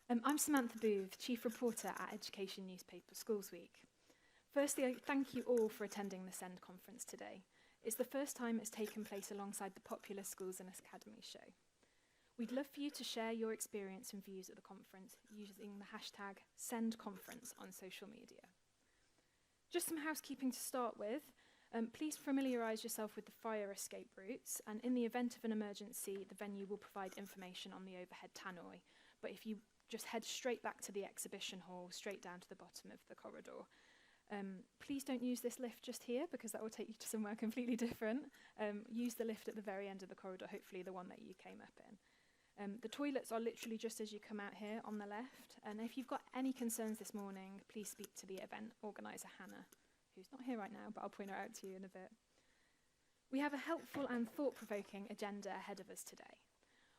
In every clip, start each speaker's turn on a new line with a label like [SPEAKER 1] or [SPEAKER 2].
[SPEAKER 1] I'm Samantha Booth, Chief Reporter at education newspaper Schools Week. Firstly, I thank you all for attending the SEND conference today. It's the first time it's taken place alongside the popular Schools Academies Show. We'd love for you to share your experience and views at the conference using the hashtag SENDConference on social media. Just some housekeeping to start with. Please familiarise yourself with the fire escape routes, and in the event of an emergency, the venue will provide information on the overhead tannoy. But if you just head straight back to the exhibition hall, straight down to the bottom of the corridor. Please don't use this lift just here, because that will take you to somewhere completely different. Use the lift at the very end of the corridor, hopefully the one that you came up in. The toilets are literally just as you come out here on the left. And if you've got any concerns this morning, please speak to the event organiser, Hannah, who's not here right now, but I'll point her out to you in a bit. We have a helpful and thought-provoking agenda ahead of us today.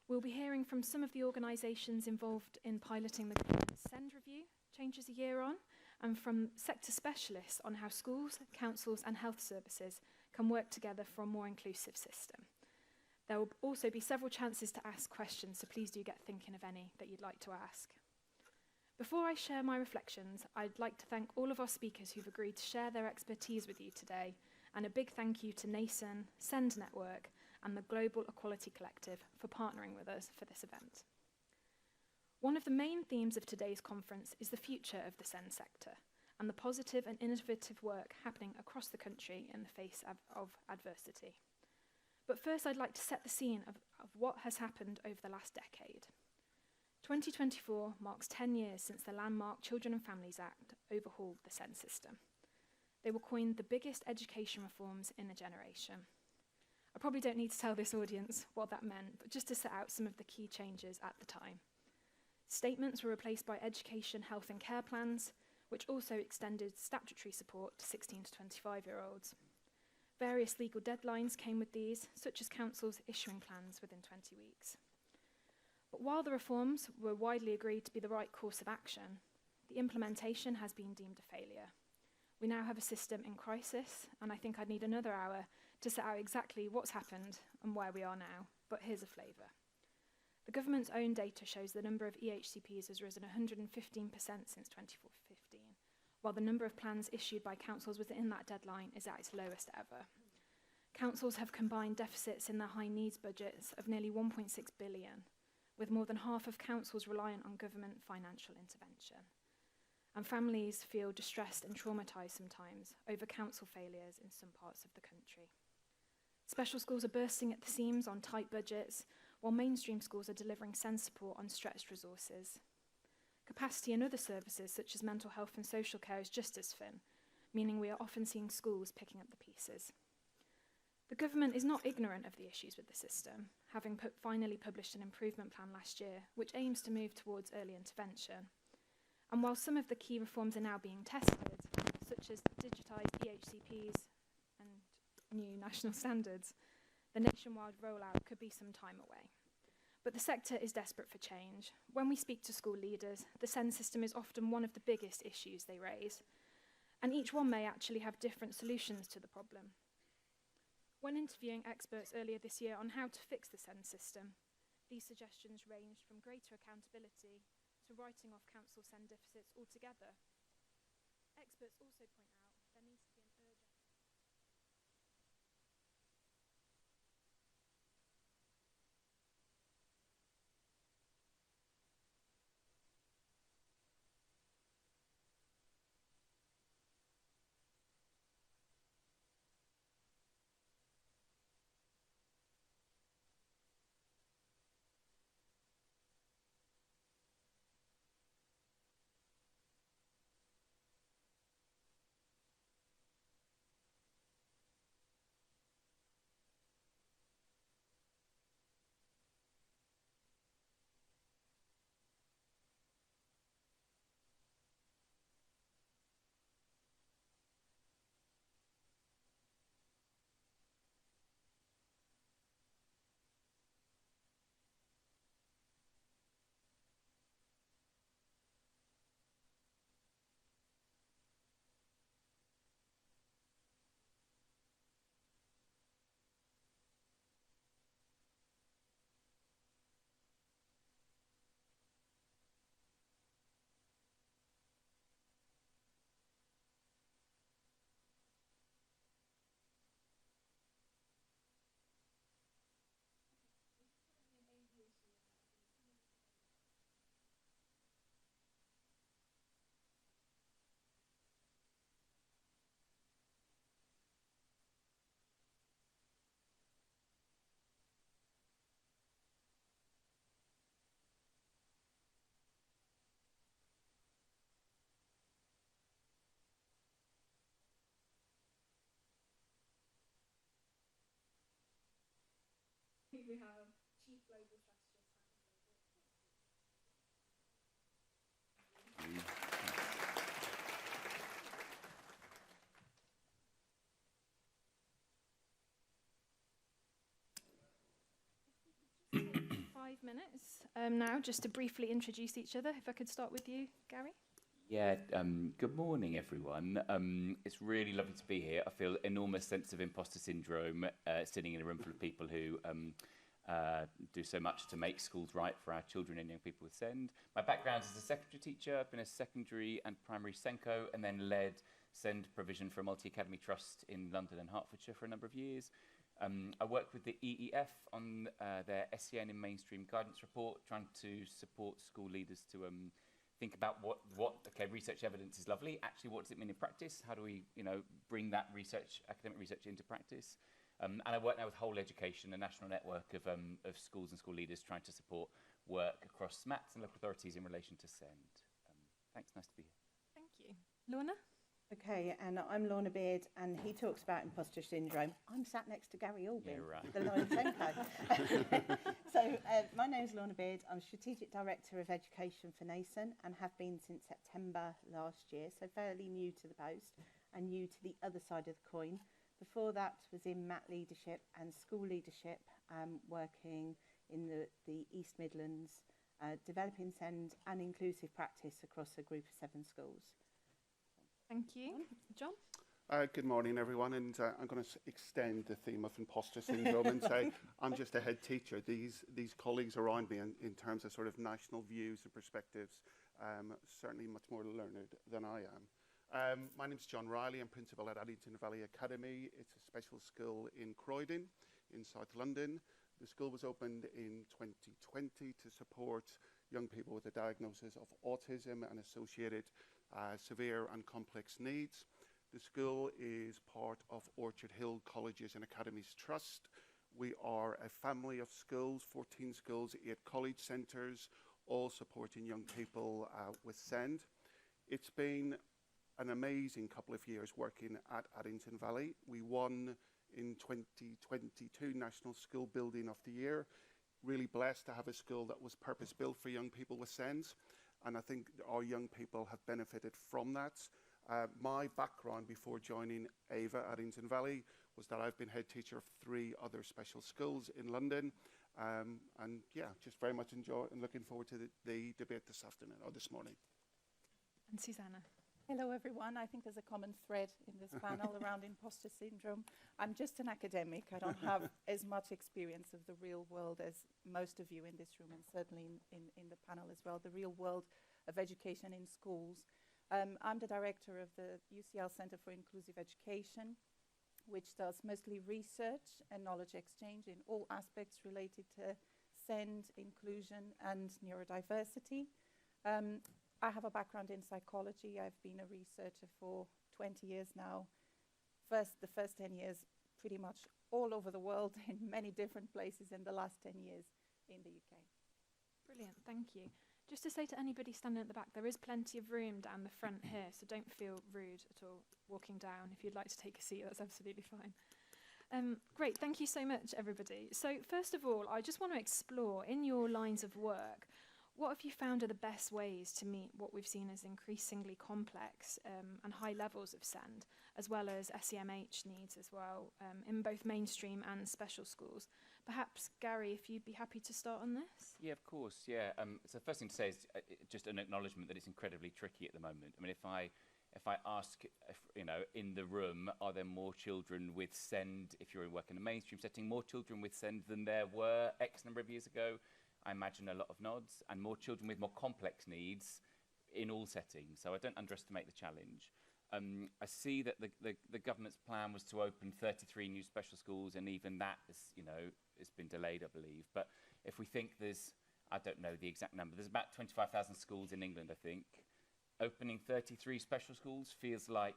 [SPEAKER 1] We'll be hearing from some of the organisations involved in piloting the government's SEND review, changes a year on, and from sector specialists on how schools, councils and health services can work together for a more inclusive system. There will also be several chances to ask questions, so please do get thinking of any that you'd like to ask. Before I share my reflections, I'd like to thank all of our speakers who've agreed to share their expertise with you today, and a big thank you to nasen, SEND Network, and the Global Equality Collective for partnering with us for this event. One of the main themes of today's conference is the future of the SEND sector and the positive and innovative work happening across the country in the face of adversity. But first, I'd like to set the scene of what has happened over the last decade. 2024 marks 10 years since the landmark Children and Families Act overhauled the SEND system. They were coined the biggest education reforms in a generation. I probably don't need to tell this audience what that meant, but just to set out some of the key changes at the time. Statements were replaced by education, health and care plans, which also extended statutory support to 16 to 25-year-olds. Various legal deadlines came with these, such as councils issuing plans within 20 weeks. But while the reforms were widely agreed to be the right course of action, the implementation has been deemed a failure. We now have a system in crisis, and I think I'd need another hour to set out exactly what's happened and where we are now, but here's a flavour. The government's own data shows the number of EHCPs has risen 115% since 2015, while the number of plans issued by councils within that deadline is at its lowest ever. Councils have combined deficits in their high needs budgets of nearly 1.6 billion, with more than half of councils reliant on government financial intervention. And families feel distressed and traumatised sometimes over council failures in some parts of the country. Special schools are bursting at the seams on tight budgets, while mainstream schools are delivering SEND support on stretched resources. Capacity in other services, such as mental health and social care, is just as thin, meaning we are often seeing schools picking up the pieces. The government is not ignorant of the issues with the system, having finally published an improvement plan last year, which aims to move towards early intervention. And while some of the key reforms are now being tested, such as digitised EHCPs and new national standards, the nationwide rollout could be some time away. But the sector is desperate for change. When we speak to school leaders, the SEND system is often one of the biggest issues they raise, and each one may actually have different solutions to the problem. When interviewing experts earlier this year on how to fix the SEND system, these suggestions ranged from greater accountability to writing off council SEND deficits altogether. Experts also point out there needs to be an urgent we have Chief Global Strategist. 5 minutes now, just to briefly introduce each other. If I could start with you, Gary.
[SPEAKER 2] Yeah, good morning, everyone. It's really lovely to be here. I feel enormous sense of imposter syndrome sitting in a room full of people who do so much to make schools right for our children and young people with SEND. My background is as a secondary teacher. I've been a secondary and primary SENCO and then led SEND provision for a multi-academy trust in London and Hertfordshire for a number of years. I work with the EEF on their SEN in mainstream guidance report, trying to support school leaders to think about okay, research evidence is lovely. Actually, what does it mean in practice? How do we, bring that research, academic research, into practice? And I work now with Whole Education, a national network of schools and school leaders trying to support work across SMATs and local authorities in relation to SEND. Thanks, nice to be here.
[SPEAKER 1] Thank you. Lorna?
[SPEAKER 3] Okay, and I'm Lorna Beard, and he talks about imposter syndrome. I'm sat next to Gary Albin,
[SPEAKER 2] right.
[SPEAKER 3] the Lorna Senko. So my name is Lorna Beard. I'm Strategic Director of Education for nasen and have been since September last year, so fairly new to the post and new to the other side of the coin. Before that was in MAT leadership and school leadership, working in the East Midlands, developing SEND and inclusive practice across a group of 7 schools.
[SPEAKER 1] Thank you. John?
[SPEAKER 4] Good morning, everyone, and I'm going to extend the theme of imposter syndrome and say I'm just a head teacher. These colleagues around me in terms of sort of national views and perspectives, certainly much more learned than I am. My name's John Riley. I'm principal at Addington Valley Academy. It's a special school in Croydon in South London. The school was opened in 2020 to support young people with a diagnosis of autism and associated severe and complex needs. The school is part of Orchard Hill Colleges and Academies Trust. We are a family of schools, 14 schools, 8 college centres, all supporting young people with SEND. It's been an amazing couple of years working at Addington Valley. We won in 2022 National School Building of the Year. Really blessed to have a school that was purpose-built for young people with SEND. And I think our young people have benefited from that. My background before joining AVA Addington Valley was that I've been head teacher of 3 other special schools in London. And yeah, just very much enjoy and looking forward to the debate this afternoon or this morning.
[SPEAKER 1] And Susanna?
[SPEAKER 3] Hello, everyone. I think there's a common thread in this panel around imposter syndrome. I'm just an academic. I don't have as much experience of the real world as most of you in this room, and certainly in the panel as well, the real world of education in schools. I'm the director of the UCL Centre for Inclusive Education, which does mostly research and knowledge exchange in all aspects related to SEND, inclusion, and neurodiversity. I have a background in psychology. I've been a researcher for 20 years now. The first 10 years pretty much all over the world in many different places, and the last 10 years in the UK.
[SPEAKER 1] Brilliant, thank you. Just to say to anybody standing at the back, there is plenty of room down the front here, so don't feel rude at all walking down. If you'd like to take a seat, that's absolutely fine. Great, thank you so much, everybody. So first of all, I just want to explore, in your lines of work, what have you found are the best ways to meet what we've seen as increasingly complex and high levels of SEND, as well as SEMH needs as well, in both mainstream and special schools? Perhaps, Gary, if you'd be happy to start on this?
[SPEAKER 2] Yeah, of course, yeah. So the first thing to say is just an acknowledgement that it's incredibly tricky at the moment. I mean, if I ask, in the room, are there more children with SEND, if you're working in a mainstream setting, more children with SEND than there were X number of years ago? I imagine a lot of nods, and more children with more complex needs in all settings. So I don't underestimate the challenge. I see that the government's plan was to open 33 new special schools, and even that is, it's been delayed, I believe. But if we think I don't know the exact number, there's about 25,000 schools in England, I think. Opening 33 special schools feels like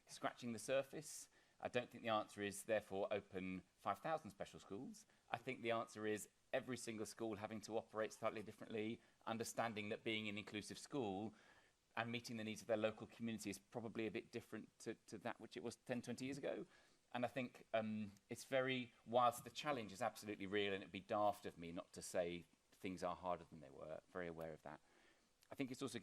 [SPEAKER 2] scratching the surface. I don't think the answer is, therefore, open 5,000 special schools. I think the answer is every single school having to operate slightly differently, understanding that being an inclusive school and meeting the needs of their local community is probably a bit different to that which it was 10, 20 years ago. And I think it's very, whilst the challenge is absolutely real, and it'd be daft of me not to say things are harder than they were, very aware of that. I think it's also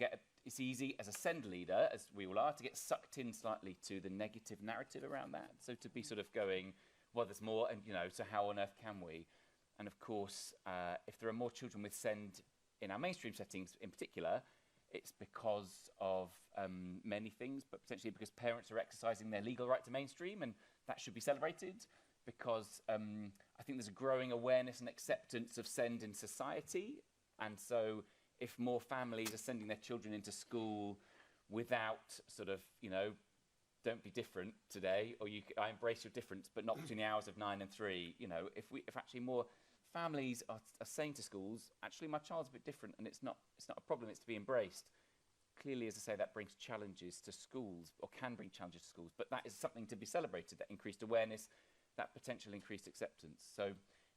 [SPEAKER 2] it's easy as a SEND leader, as we all are, to get sucked in slightly to the negative narrative around that. So to be sort of going, well, there's more, and so how on earth can we? And of course, if there are more children with SEND in our mainstream settings in particular, it's because of many things, but potentially because parents are exercising their legal right to mainstream, and that should be celebrated, because I think there's a growing awareness and acceptance of SEND in society. And so if more families are sending their children into school without sort of, don't be different today, or I embrace your difference, but not between the hours of 9 and 3, if actually more families are saying to schools, actually my child's a bit different and it's not a problem, it's to be embraced. Clearly, as I say, that brings challenges to schools, or can bring challenges to schools, but that is something to be celebrated, that increased awareness, that potential increased acceptance. So,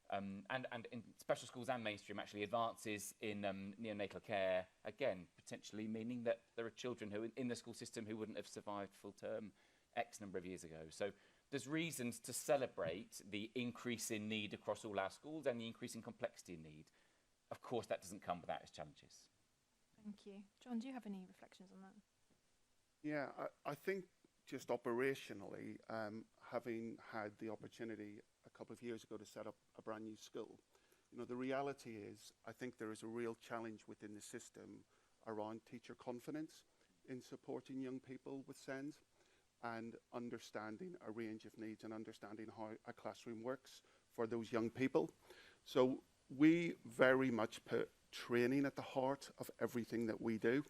[SPEAKER 2] and in special schools and mainstream, actually, advances in neonatal care, again, potentially meaning that there are children who in the school system who wouldn't have survived full term X number of years ago. So there's reasons to celebrate the increase in need across all our schools and the increase in complexity in need. Of course, that doesn't come without its challenges.
[SPEAKER 1] Thank you. John, do you have any reflections on that?
[SPEAKER 4] Yeah, I think just operationally, having had the opportunity a couple of years ago to set up a brand new school, the reality is I think there is a real challenge within the system around teacher confidence in supporting young people with SEND and understanding a range of needs and understanding how a classroom works for those young people. So we very much put training at the heart of everything that we do.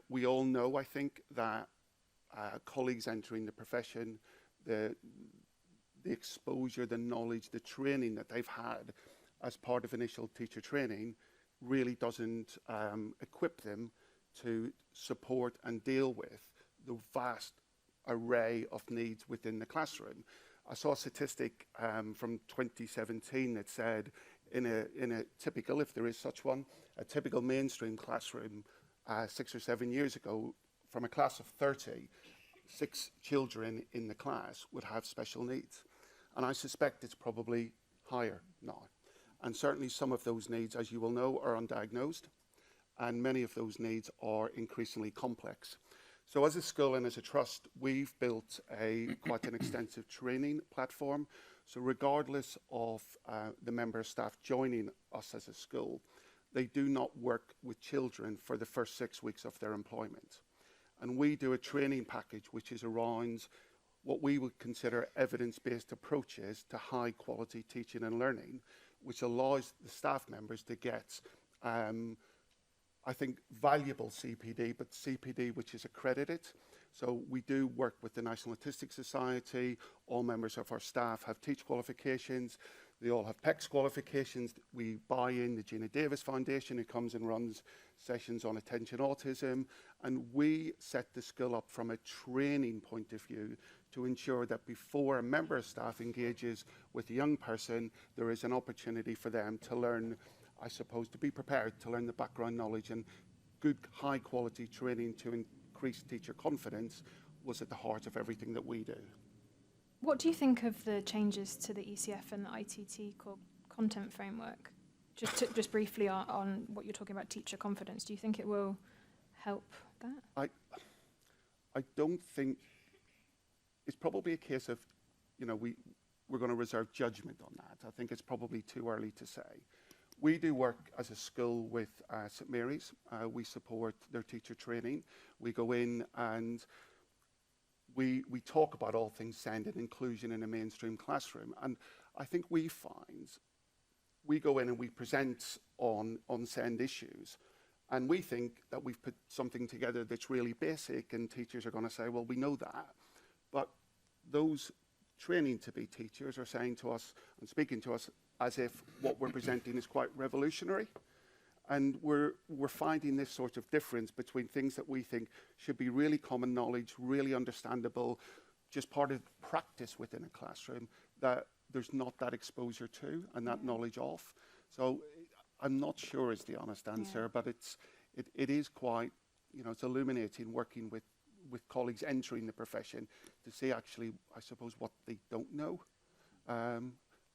[SPEAKER 4] We all know, I think, that colleagues entering the profession, the exposure, the knowledge, the training that they've had as part of initial teacher training really doesn't equip them to support and deal with the vast array of needs within the classroom. I saw a statistic from 2017 that said in a typical, if there is such one, a typical mainstream classroom 6 or 7 years ago, from a class of 30, 6 children in the class would have special needs. And I suspect it's probably higher now. And certainly some of those needs, as you will know, are undiagnosed, and many of those needs are increasingly complex. So as a school and as a trust, we've built quite an extensive training platform. So regardless of the member staff joining us as a school, they do not work with children for the first 6 weeks of their employment. And we do a training package which is around what we would consider evidence-based approaches to high quality teaching and learning, which allows the staff members to get, I think, valuable CPD, but CPD which is accredited. So we do work with the National Autistic Society. All members of our staff have TEACH qualifications. They all have PECS qualifications. We buy in the Gina Davis Foundation, who comes and runs sessions on attention autism. And we set the school up from a training point of view to ensure that before a member of staff engages with a young person, there is an opportunity for them to learn, I suppose, to be prepared to learn the background knowledge, and good high quality training to increase teacher confidence was at the heart of everything that we do.
[SPEAKER 1] What do you think of the changes to the ECF and the ITT content framework? Just briefly on what you're talking about, teacher confidence. Do you think it will help that?
[SPEAKER 4] I don't think, it's probably a case of, we're going to reserve judgment on that. I think it's probably too early to say. We do work as a school with St Mary's. We support their teacher training. We go in and we talk about all things SEND and inclusion in a mainstream classroom. And I think we find, we go in and we present on SEND issues, and we think that we've put something together that's really basic, and teachers are going to say, well, we know that. But those training to be teachers are saying to us and speaking to us as if what we're presenting is quite revolutionary. And we're finding this sort of difference between things that we think should be really common knowledge, really understandable, just part of practice within a classroom, that there's not that exposure to and that knowledge of. So I'm not sure is the honest answer, but it is quite, it's illuminating working with with colleagues entering the profession to see actually, I suppose, what they don't know,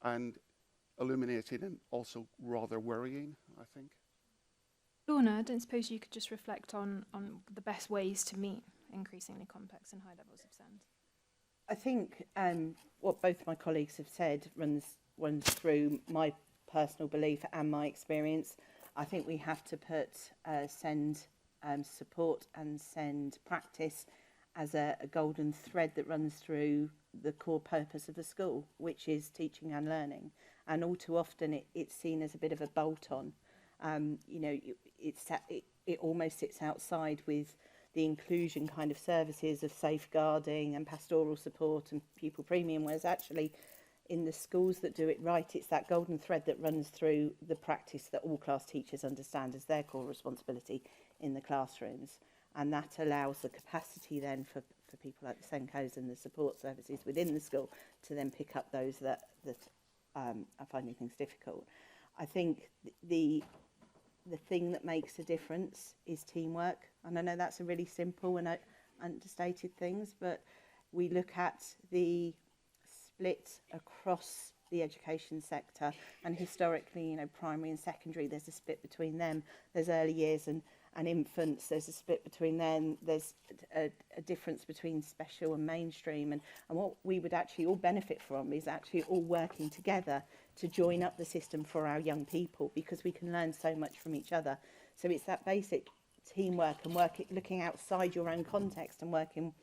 [SPEAKER 4] and illuminating and also rather worrying, I think.
[SPEAKER 1] Lorna, I don't suppose you could just reflect on the best ways to meet increasingly complex and high levels of SEND?
[SPEAKER 5] I think what both my colleagues have said runs through my personal belief and my experience. I think we have to put SEND support and SEND practice as a golden thread that runs through the core purpose of the school, which is teaching and learning. And all too often it's seen as a bit of a bolt-on. You know, it almost sits outside with the inclusion kind of services of safeguarding and pastoral support and pupil premium, whereas actually in the schools that do it right, it's that golden thread that runs through the practice that all class teachers understand as their core responsibility in the classrooms. And that allows the capacity then for people like the SENCOs and the support services within the school to then pick up those that are finding things difficult. I think the thing that makes a difference is teamwork. And I know that's a really simple and understated things, but we look at the split across the education sector, and historically, you know, primary and secondary, there's a split between them. There's early years and infants, there's a split between them. There's a difference between special and mainstream. And what we would actually all benefit from is actually all working together to join up the system for our young people, because we can learn so much from each other. So it's that basic teamwork and looking outside your own context and working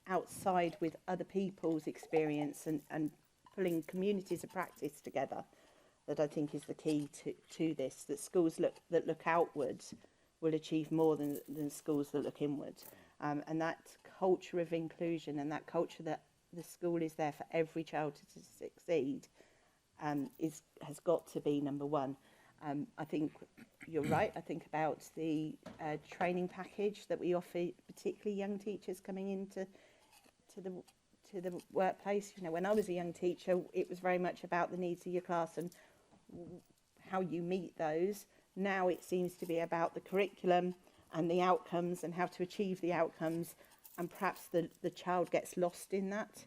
[SPEAKER 5] outside with other people's experience and pulling communities of practice together that I think is the key to this, that schools that look outwards will achieve more than schools that look inwards. And that culture of inclusion and that culture that the school is there for every child to succeed has got to be number one. I think you're right. I think about the training package that we offer, particularly young teachers coming into the workplace. You know, when I was a young teacher, it was very much about the needs of your class and how you meet those. Now it seems to be about the curriculum and the outcomes and how to achieve the outcomes, and perhaps the child gets lost in that.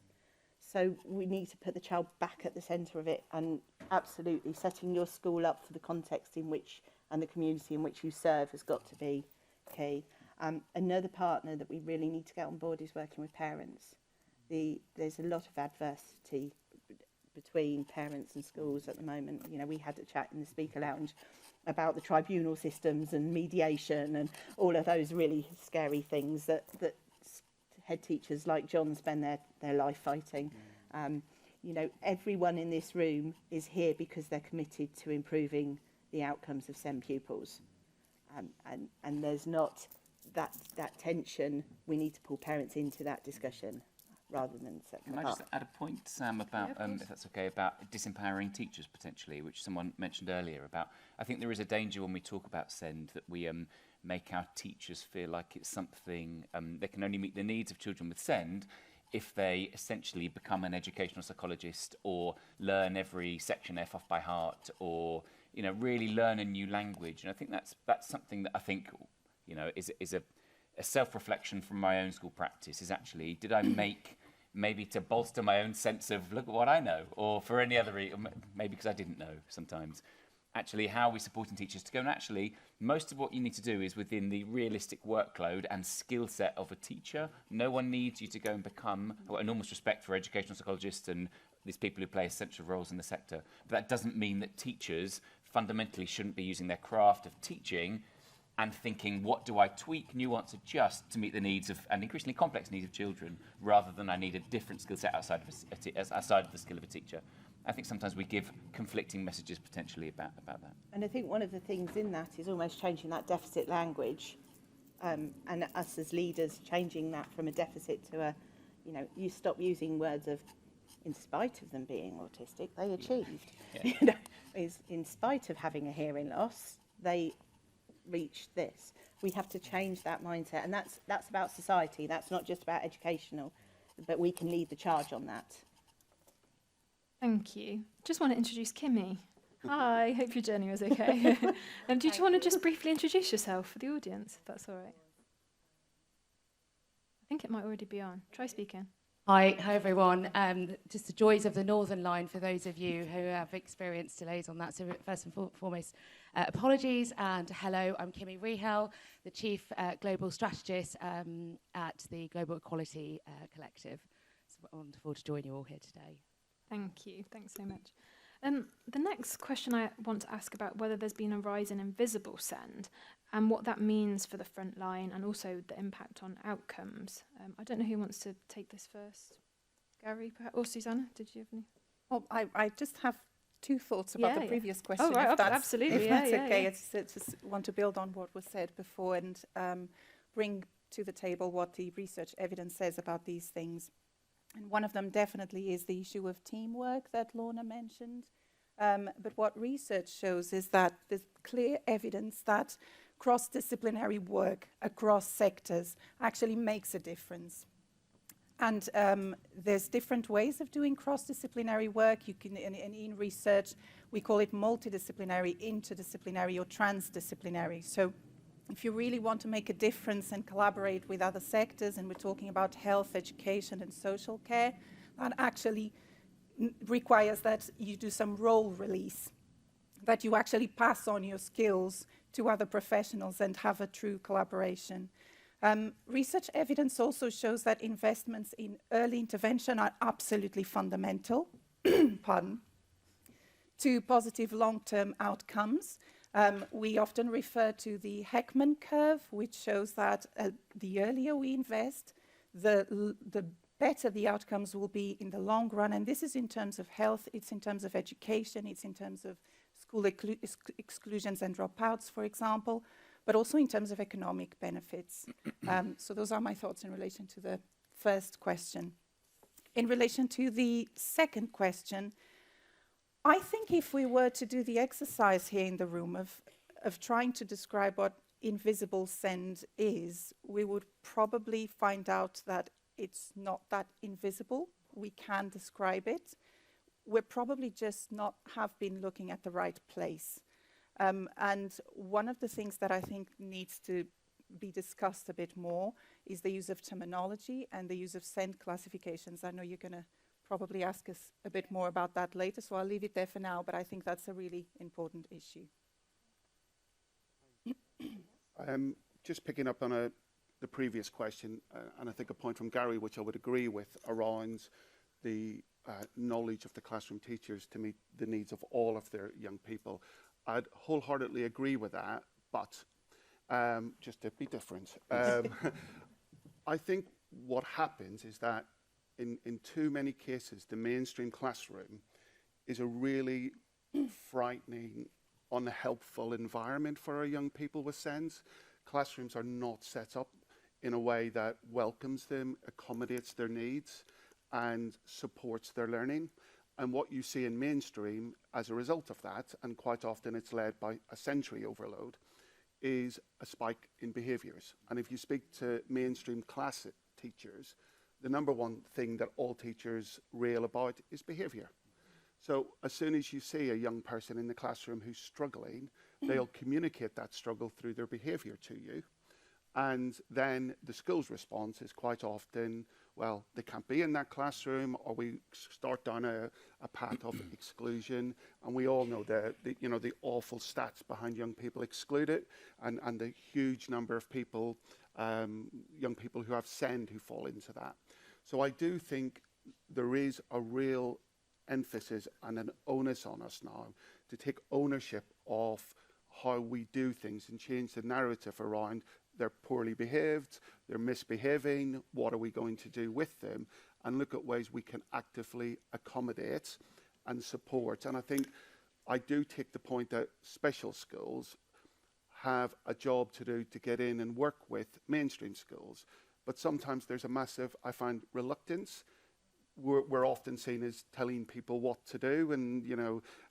[SPEAKER 5] So we need to put the child back at the centre of it, and absolutely setting your school up for the context in which and the community in which you serve has got to be key. Another partner that we really need to get on board is working with parents. There's a lot of adversity between parents and schools at the moment. You know, we had a chat in the speaker lounge about the tribunal systems and mediation and all of those really scary things that head teachers like John spend their life fighting. You know, everyone in this room is here because they're committed to improving the outcomes of SEND pupils. And there's not that tension. We need to pull parents into that discussion rather than set them
[SPEAKER 2] Can I
[SPEAKER 5] apart.
[SPEAKER 2] just add a point, Sam, about, if that's okay, about disempowering teachers potentially, which someone mentioned earlier about, I think there is a danger when we talk about SEND that we make our teachers feel like it's something, they can only meet the needs of children with SEND if they essentially become an educational psychologist or learn every section F off by heart, or, you know, really learn a new language. And I think that's something that I think, you know, is a self-reflection from my own school practice, is actually, did I make, maybe to bolster my own sense of, look at what I know, or for any other reason, maybe because I didn't know sometimes, actually how are we supporting teachers to go, and actually most of what you need to do is within the realistic workload and skill set of a teacher. No one needs you to go and become, enormous respect for educational psychologists and these people who play essential roles in the sector, but that doesn't mean that teachers fundamentally shouldn't be using their craft of teaching and thinking, what do I tweak, nuance, adjust to meet the needs of, and increasingly complex needs of children, rather than I need a different skill set outside of the skill of a teacher. I think sometimes we give conflicting messages potentially about that.
[SPEAKER 5] And I think one of the things in that is almost changing that deficit language, and us as leaders changing that from a deficit to a, you know, you stop using words of, in spite of them being autistic, they achieved.
[SPEAKER 2] Yeah.
[SPEAKER 5] You know, is in spite of having a hearing loss, they reached this. We have to change that mindset, and that's about society. That's not just about educational, but we can lead the charge on that.
[SPEAKER 1] Thank you. Just want to introduce Kimmy. Hi, hope your journey was okay. Do you want to just briefly introduce yourself for the audience, if that's all right? think it might already be on. Try speaking.
[SPEAKER 6] Hi everyone. Just the joys of the Northern Line for those of you who have experienced delays on that. So first and foremost, apologies and hello. I'm Kimmy Rehel, the Chief Global Strategist at the Global Equality Collective. It's wonderful to join you all here today.
[SPEAKER 1] Thank you. Thanks so much. The next question I want to ask about whether there's been a rise in invisible SEND and what that means for the front line and also the impact on outcomes. I don't know who wants to take this first. Gary, perhaps, or Susanna, did you have any?
[SPEAKER 3] Well, I just have two thoughts about the previous question.
[SPEAKER 1] Oh, right,
[SPEAKER 3] if that's,
[SPEAKER 1] absolutely.
[SPEAKER 3] If that's okay, I just want to build on what was said before and bring to the table what the research evidence says about these things. And one of them definitely is the issue of teamwork that Lorna mentioned. But what research shows is that there's clear evidence that cross-disciplinary work across sectors actually makes a difference. And there's different ways of doing cross-disciplinary work. You can, in research, we call it multidisciplinary, interdisciplinary, or transdisciplinary. So if you really want to make a difference and collaborate with other sectors, and we're talking about health, education, and social care, that actually requires that you do some role release, that you actually pass on your skills to other professionals and have a true collaboration. Research evidence also shows that investments in early intervention are absolutely fundamental to positive long-term outcomes. We often refer to the Heckman curve, which shows that the earlier we invest, the better the outcomes will be in the long run. And this is in terms of health, it's in terms of education, it's in terms of school exclusions and dropouts, for example, but also in terms of economic benefits. So those are my thoughts in relation to the first question. In relation to the second question, I think if we were to do the exercise here in the room of trying to describe what invisible SEND is, we would probably find out that it's not that invisible. We can describe it. We're probably just not have been looking at the right place. And one of the things that I think needs to be discussed a bit more is the use of terminology and the use of SEND classifications. I know you're going to probably ask us a bit more about that later, so I'll leave it there for now, but I think that's a really important issue.
[SPEAKER 4] Just picking up on the previous question, and I think a point from Gary, which I would agree with, around the knowledge of the classroom teachers to meet the needs of all of their young people. I'd wholeheartedly agree with that, but just to be different, I think what happens is that in too many cases, the mainstream classroom is a really frightening, unhelpful environment for our young people with SENS. Classrooms are not set up in a way that welcomes them, accommodates their needs, and supports their learning. And what you see in mainstream as a result of that, and quite often it's led by a sensory overload, is a spike in behaviours. And if you speak to mainstream class teachers, the number one thing that all teachers rail about is behaviour. So as soon as you see a young person in the classroom who's struggling, they'll communicate that struggle through their behaviour to you. And then the school's response is quite often, well, they can't be in that classroom, or we start down a path of exclusion. And we all know the awful stats behind young people excluded, and the huge number of people, young people who have SEND who fall into that. So I do think there is a real emphasis and an onus on us now to take ownership of how we do things and change the narrative around they're poorly behaved, they're misbehaving, what are we going to do with them, and look at ways we can actively accommodate and support. And I think I do take the point that special schools have a job to do to get in and work with mainstream schools. But sometimes there's a massive, I find, reluctance. We're often seen as telling people what to do, and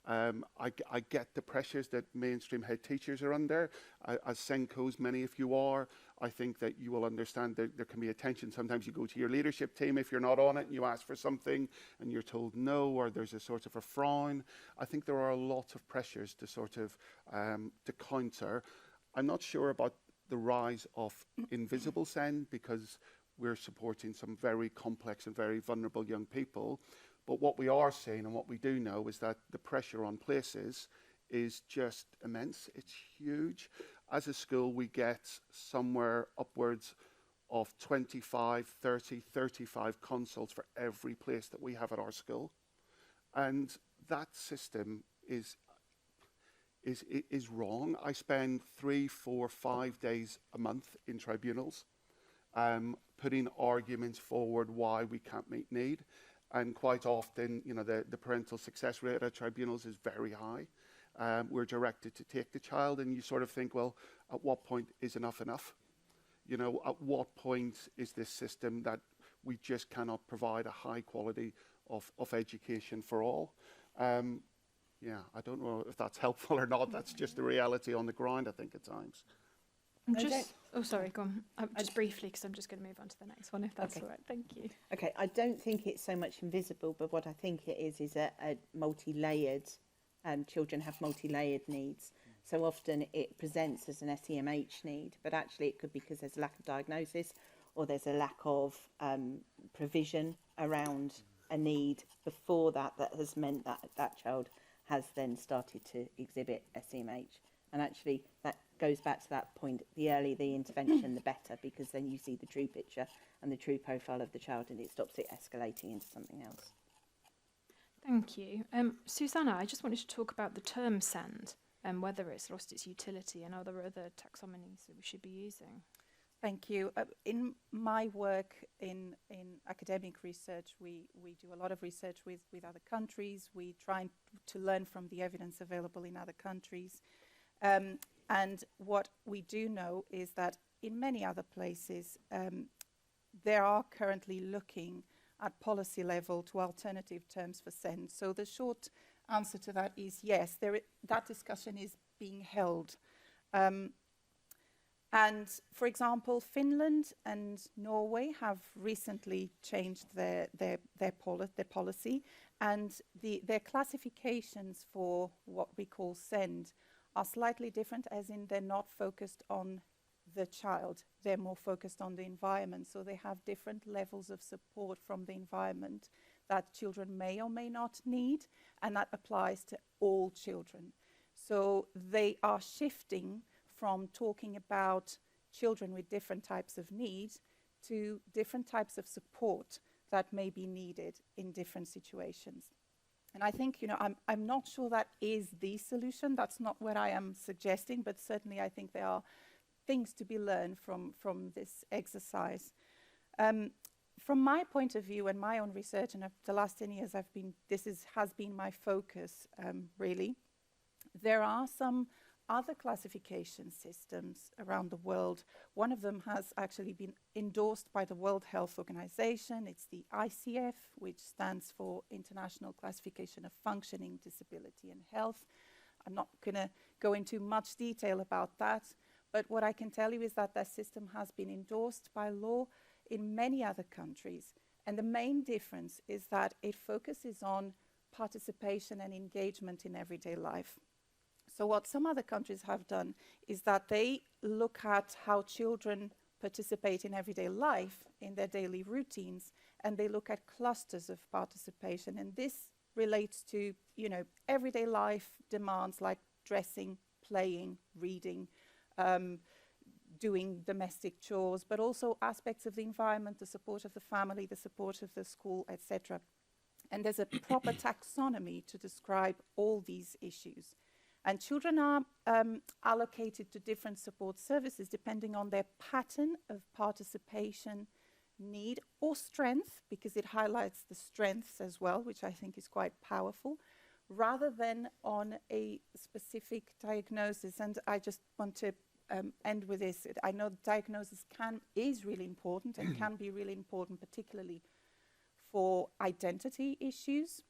[SPEAKER 4] I get the pressures that mainstream head teachers are under. As SENCOs, many of you are, I think that you will understand that there can be a tension. Sometimes you go to your leadership team if you're not on it and you ask for something and you're told no, or there's a sort of a frown. I think there are a lot of pressures to sort of to counter. I'm not sure about the rise of invisible SEND, because we're supporting some very complex and very vulnerable young people. But what we are seeing and what we do know is that the pressure on places is just immense. It's huge. As a school, we get somewhere upwards of 25, 30, 35 consults for every place that we have at our school. And that system is wrong. I spend 3, 4, 5 days a month in tribunals, putting arguments forward why we can't meet need. And quite often, you know, the parental success rate at tribunals is very high. We're directed to take the child, and you sort of think, well, at what point is enough enough? You know, at what point is this system that we just cannot provide a high quality of education for all? Yeah, I don't know if that's helpful or not. That's just the reality on the ground, I think, at times.
[SPEAKER 1] Oh, sorry, go on. Just briefly, because I'm just going to move on to the next one, if that's all right. Thank you.
[SPEAKER 5] Okay, I don't think it's so much invisible, but what I think it is a multi-layered, children have multi-layered needs. So often it presents as an SEMH need, but actually it could be because there's a lack of diagnosis or there's a lack of provision around a need before that has meant that that child has then started to exhibit SEMH. And actually that goes back to that point, the earlier the intervention, the better, because then you see the true picture and the true profile of the child, and it stops it escalating into something else.
[SPEAKER 1] Thank you. Susanna, I just wanted to talk about the term SEND and whether it's lost its utility and are there other taxonomies that we should be using?
[SPEAKER 3] Thank you. In my work in academic research, we do a lot of research with other countries. We try to learn from the evidence available in other countries. And what we do know is that in many other places, they are currently looking at policy level to alternative terms for SEND. So the short answer to that is yes, that discussion is being held. And for example, Finland and Norway have recently changed their policy, and their classifications for what we call SEND are slightly different, as in they're not focused on the child, they're more focused on the environment. So they have different levels of support from the environment that children may or may not need, and that applies to all children. So they are shifting from talking about children with different types of needs to different types of support that may be needed in different situations. And I think, you know, I'm not sure that is the solution. That's not what I am suggesting, but certainly I think there are things to be learned from this exercise. From my point of view and my own research, and the last 10 years has been my focus, really. There are some other classification systems around the world. One of them has actually been endorsed by the World Health Organization. It's the ICF, which stands for International Classification of Functioning, Disability and Health. I'm not going to go into much detail about that, but what I can tell you is that that system has been endorsed by law in many other countries. And the main difference is that it focuses on participation and engagement in everyday life. So what some other countries have done is that they look at how children participate in everyday life, in their daily routines, and they look at clusters of participation. And this relates to, you know, everyday life demands like dressing, playing, reading, doing domestic chores, but also aspects of the environment, the support of the family, the support of the school, etc. And there's a proper taxonomy to describe all these issues. And children are allocated to different support services depending on their pattern of participation, need, or strength, because it highlights the strengths as well, which I think is quite powerful, rather than on a specific diagnosis. And I just want to end with this. I know diagnosis is really important and can be really important, particularly for identity issues.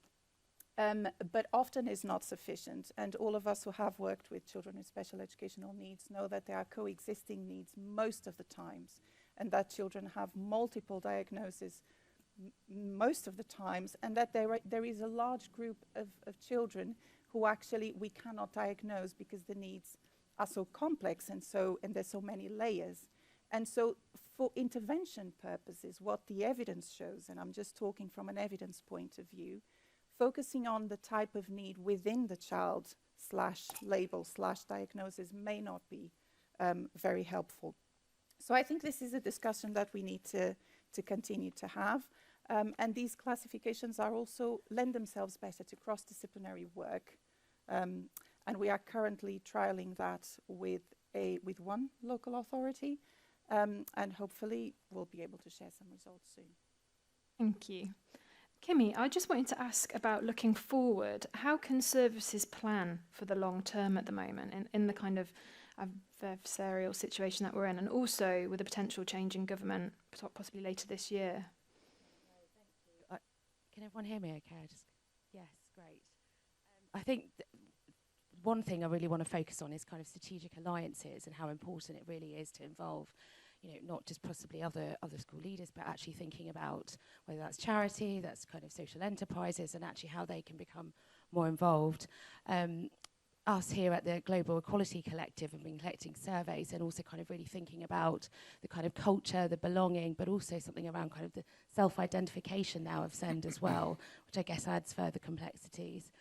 [SPEAKER 3] But often is not sufficient. And all of us who have worked with children with special educational needs know that there are coexisting needs most of the times, and that children have multiple diagnoses most of the times, and that there is a large group of children who actually we cannot diagnose because the needs are so complex and there's so many layers. And so for intervention purposes, what the evidence shows, and I'm just talking from an evidence point of view, focusing on the type of need within the child /label/diagnosis may not be very helpful. So I think this is a discussion that we need to continue to have. And these classifications are also lend themselves better to cross-disciplinary work. And we are currently trialing that with one local authority. And hopefully we'll be able to share some results soon.
[SPEAKER 1] Thank you. Kimmy, I just wanted to ask about looking forward. How can services plan for the long term at the moment in the kind of adversarial situation that we're in, and also with a potential change in government possibly later this year?
[SPEAKER 6] Can everyone hear me okay? Yes, great. I think one thing I really want to focus on is kind of strategic alliances and how important it really is to involve, not just possibly other school leaders, but actually thinking about whether that's charity, that's kind of social enterprises, and actually how they can become more involved. Us here at the Global Equality Collective have been collecting surveys and also kind of really thinking about the kind of culture, the belonging, but also something around kind of the self-identification now of SEND as well, which I guess adds further complexities.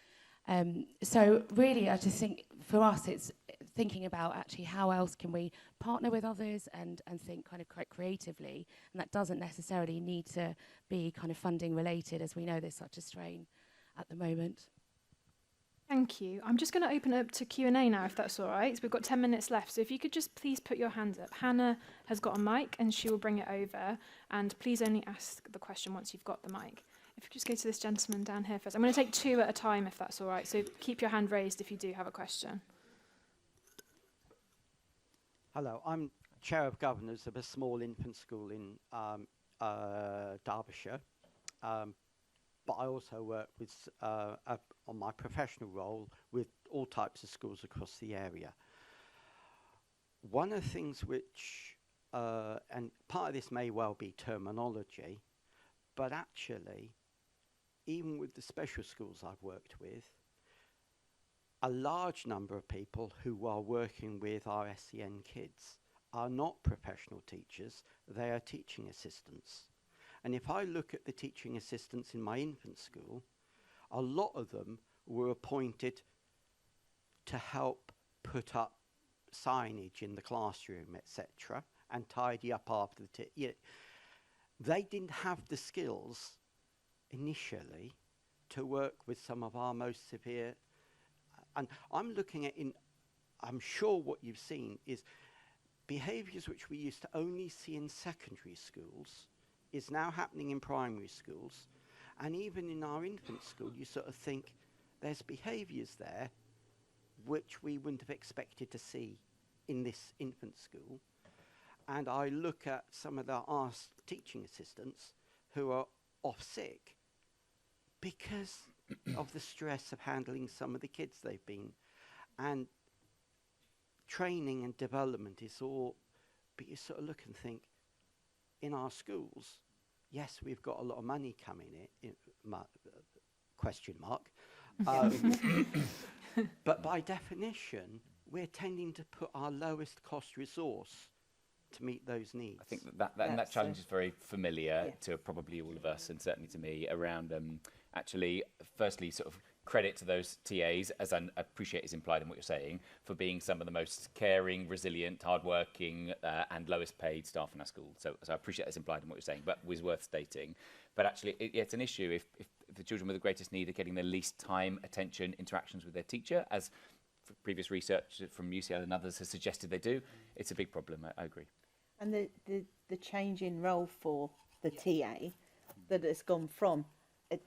[SPEAKER 6] So really, I just think for us, it's thinking about actually how else can we partner with others and think kind of quite creatively. And that doesn't necessarily need to be kind of funding related, as we know there's such a strain at the moment.
[SPEAKER 1] Thank you. I'm just going to open it up to Q&A now, if that's all right. So we've got 10 minutes left. So if you could just please put your hands up. Hannah has got a mic and she will bring it over. And please only ask the question once you've got the mic. If you just go to this gentleman down here first. I'm going to take 2 at a time, if that's all right. So keep your hand raised if you do have a question.
[SPEAKER 7] Hello, I'm Chair of Governors of a small infant school in Derbyshire. But I also work with, on my professional role, with all types of schools across the area. One of the things which, and part of this may well be terminology, but actually, even with the special schools I've worked with, a large number of people who are working with our SEN kids are not professional teachers, they are teaching assistants. And if I look at the teaching assistants in my infant school, a lot of them were appointed to help put up signage in the classroom, etc., and tidy up after the they didn't have the skills initially to work with some of our most severe. And I'm looking at, I'm sure what you've seen is behaviours which we used to only see in secondary schools is now happening in primary schools, and even in our infant school you sort of think there's behaviours there which we wouldn't have expected to see in this infant school. And I look at some of our teaching assistants who are off sick because of the stress of handling some of the kids they've been. And training and development is all, but you sort of look and think, in our schools, yes, we've got a lot of money coming in, question mark. But by definition, we're tending to put our lowest cost resource to meet those needs.
[SPEAKER 2] I think that challenge is very familiar to probably all of us, and certainly to me, around actually, firstly, sort of credit to those TAs, as I appreciate is implied in what you're saying, for being some of the most caring, resilient, hardworking, and lowest paid staff in our school. So I appreciate that's implied in what you're saying, but was worth stating. But actually, it's an issue if the children with the greatest need are getting the least time, attention, interactions with their teacher, as previous research from UCL and others has suggested they do. It's a big problem, I agree.
[SPEAKER 5] And the change in role for the TA, that has gone from a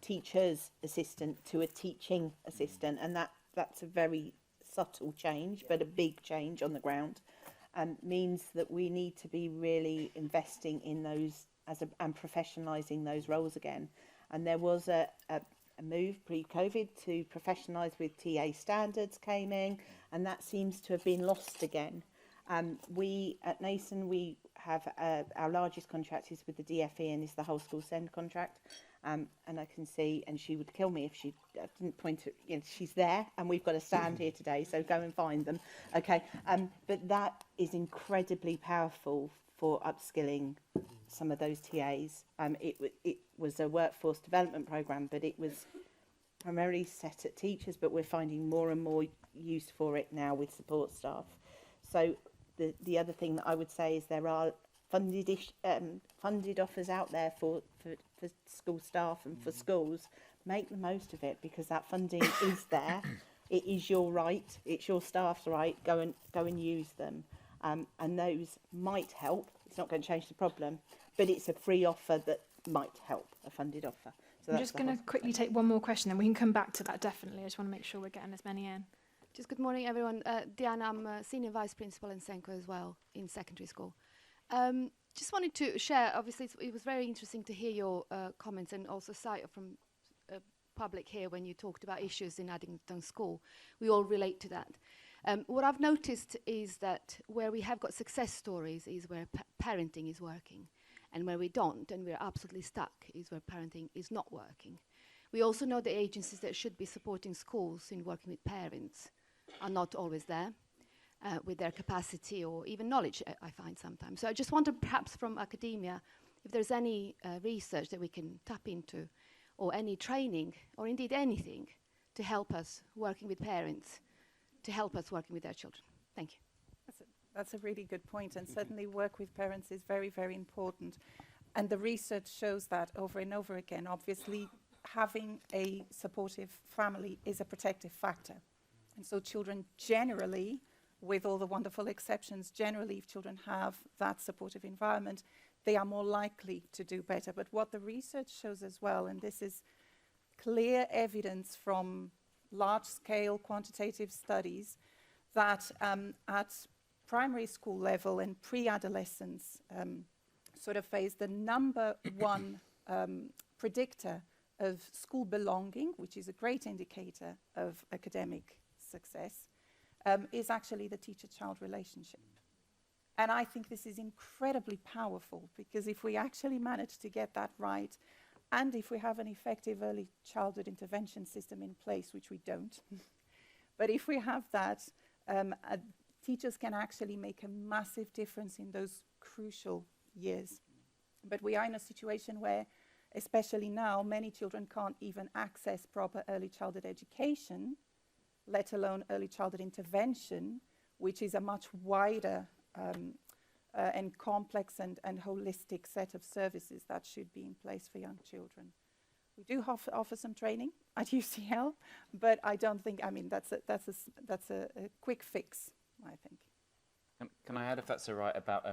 [SPEAKER 5] teacher's assistant to a teaching assistant, and that's a very subtle change, but a big change on the ground, and means that we need to be really investing in those and professionalising those roles again. And there was a move pre-COVID to professionalise with TA standards came in, and that seems to have been lost again. We at nasen, we have our largest contract is with the DFE and is the whole school SEND contract, And I can see, and she would kill me if she didn't point at, she's there, and we've got a stand here today, so go and find them. Okay, but that is incredibly powerful for upskilling some of those TAs. It was a workforce development programme, but it was primarily set at teachers, but we're finding more and more use for it now with support staff. So the other thing that I would say is there are funded offers out there for school staff and for schools. Make the most of it, because that funding is there. It is your right. It's your staff's right. Go and use them. And those might help. It's not going to change the problem, but it's a free offer that might help, a funded offer. So
[SPEAKER 1] I'm just going to quickly take one more question, and we can come back to that definitely. I just want to make sure we're getting as many in.
[SPEAKER 8] Just good morning, everyone. Diana, I'm a Senior Vice Principal in SENCO as well in secondary school. Just wanted to share, obviously it was very interesting to hear your comments, and also from public here when you talked about issues in Addington School. We all relate to that. What I've noticed is that where we have got success stories is where parenting is working, and where we don't, and we're absolutely stuck, is where parenting is not working. We also know the agencies that should be supporting schools in working with parents are not always there with their capacity or even knowledge, I find sometimes. So I just wonder, perhaps from academia, if there's any research that we can tap into, or any training, or indeed anything, to help us working with parents, to help us working with their children. Thank you.
[SPEAKER 3] That's a really good point, and certainly work with parents is very, very important. And the research shows that over and over again. Obviously, having a supportive family is a protective factor. And so children generally, with all the wonderful exceptions, generally if children have that supportive environment, they are more likely to do better. But what the research shows as well, and this is clear evidence from large-scale quantitative studies, that at primary school level and pre-adolescence sort of phase, the number one predictor of school belonging, which is a great indicator of academic success, is actually the teacher-child relationship. And I think this is incredibly powerful, because if we actually manage to get that right, and if we have an effective early childhood intervention system in place, which we don't, but if we have that, teachers can actually make a massive difference in those crucial years. But we are in a situation where, especially now, many children can't even access proper early childhood education, let alone early childhood intervention, which is a much wider and complex and holistic set of services that should be in place for young children. We do offer some training at UCL, but I don't think, I mean, that's a quick fix, I think.
[SPEAKER 2] Can I add, if that's all right, about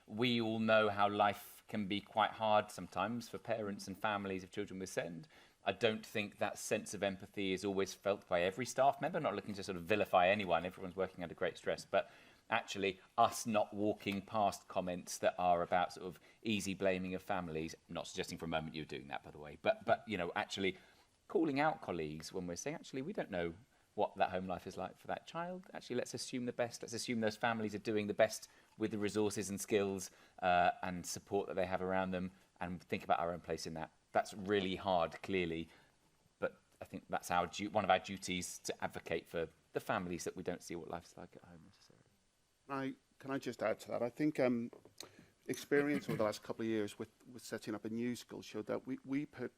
[SPEAKER 2] we all know how life can be quite hard sometimes for parents and families of children with SEND. I don't think that sense of empathy is always felt by every staff member. Not looking to sort of vilify anyone, everyone's working under great stress, but actually us not walking past comments that are about sort of easy blaming of families. I'm not suggesting for a moment you're doing that, by the way, but you know, actually calling out colleagues when we're saying, actually, we don't know what that home life is like for that child. Actually, let's assume the best. Let's assume those families are doing the best with the resources and skills and support that they have around them, and think about our own place in that. That's really hard, clearly, but I think that's one of our duties, to advocate for the families that we don't see what life's like at home necessarily.
[SPEAKER 4] Can I just add to that? I think experience over the last couple of years with setting up a new school showed that we put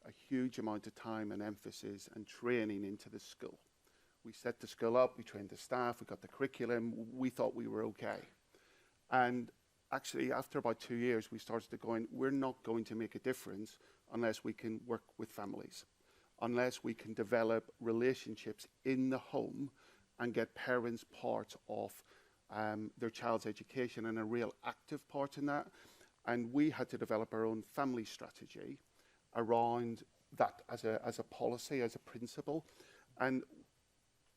[SPEAKER 4] a huge amount of time and emphasis and training into the school. We set the school up, we trained the staff, we got the curriculum, we thought we were okay. And actually, after about 2 years, we started to go in, we're not going to make a difference unless we can work with families, unless we can develop relationships in the home and get parents part of their child's education, and a real active part in that. And we had to develop our own family strategy around that as a policy, as a principle. And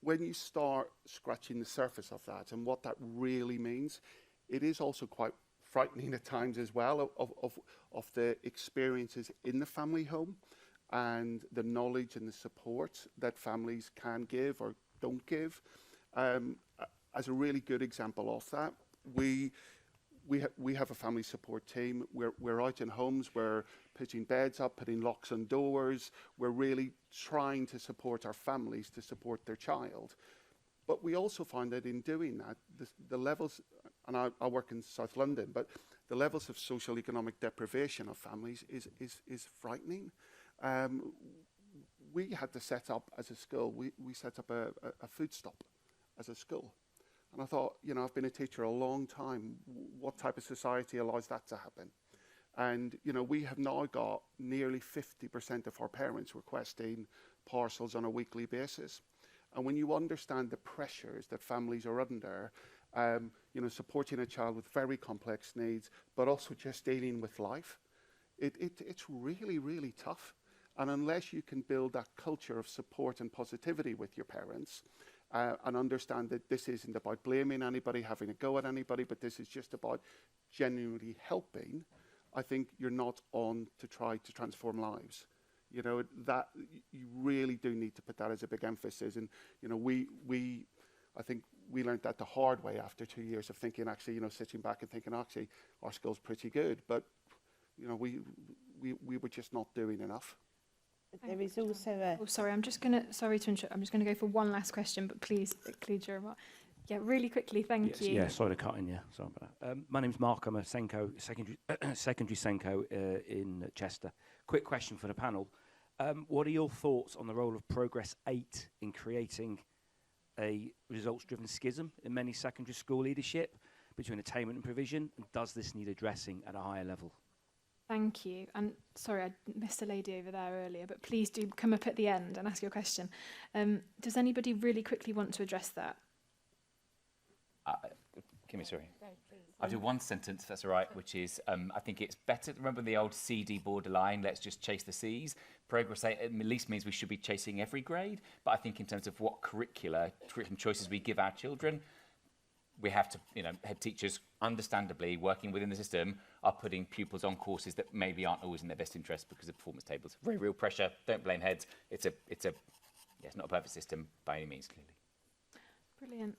[SPEAKER 4] when you start scratching the surface of that and what that really means, it is also quite frightening at times as well of the experiences in the family home and the knowledge and the support that families can give or don't give. As a really good example of that, we we have a family support team. We're out in homes. We're pitching beds up, putting locks on doors. We're really trying to support our families to support their child. But we also find that in doing that, the levels, and I work in South London, but the levels of social economic deprivation of families is frightening. We had to set up as a school, we set up a food stop as a school. And I thought, you know, I've been a teacher a long time. What type of society allows that to happen? And, you know, we have now got nearly 50% of our parents requesting parcels on a weekly basis. And when you understand the pressures that families are under, you know, supporting a child with very complex needs, but also just dealing with life, it's really, really tough. And unless you can build that culture of support and positivity with your parents, and understand that this isn't about blaming anybody, having a go at anybody, but this is just about genuinely helping, I think you're not on to try to transform lives. You know, that you really do need to put that as a big emphasis. And, you know, I think we learned that the hard way after 2 years of thinking, actually, you know, sitting back and thinking, actually, our school's pretty good. But, you know, we were just not doing enough.
[SPEAKER 5] There is also a...
[SPEAKER 1] Oh, sorry, sorry to interrupt. I'm just going to go for one last question, but please include your remark. Yeah, really quickly, thank you.
[SPEAKER 9] Yeah, sorry to cut in, yeah. Sorry about that. My name's Mark. I'm a Senko, secondary Senko in Chester. Quick question for the panel. What are your thoughts on the role of Progress 8 in creating a results-driven schism in many secondary school leadership between attainment and provision? And does this need addressing at a higher level?
[SPEAKER 1] Thank you. And sorry, I missed a lady over there earlier, but please do come up at the end and ask your question. Does anybody really quickly want to address that?
[SPEAKER 2] Kimmy, sorry. I'll do one sentence, if that's all right, which is, I think it's better, remember the old CD borderline, let's just chase the Cs? Progress 8 at least means we should be chasing every grade, but I think in terms of what curriculum choices we give our children, we have to, you know, head teachers, understandably, working within the system, are putting pupils on courses that maybe aren't always in their best interest because of performance tables. Very real pressure, don't blame heads. It's not a perfect system by any means, clearly.
[SPEAKER 1] Brilliant.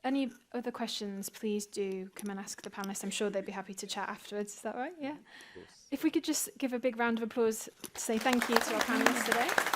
[SPEAKER 1] Any other questions, please do come and ask the panellists. I'm sure they'd be happy to chat afterwards. Is that right? Yeah? If we could just give a big round of applause to say thank you to our panellists today.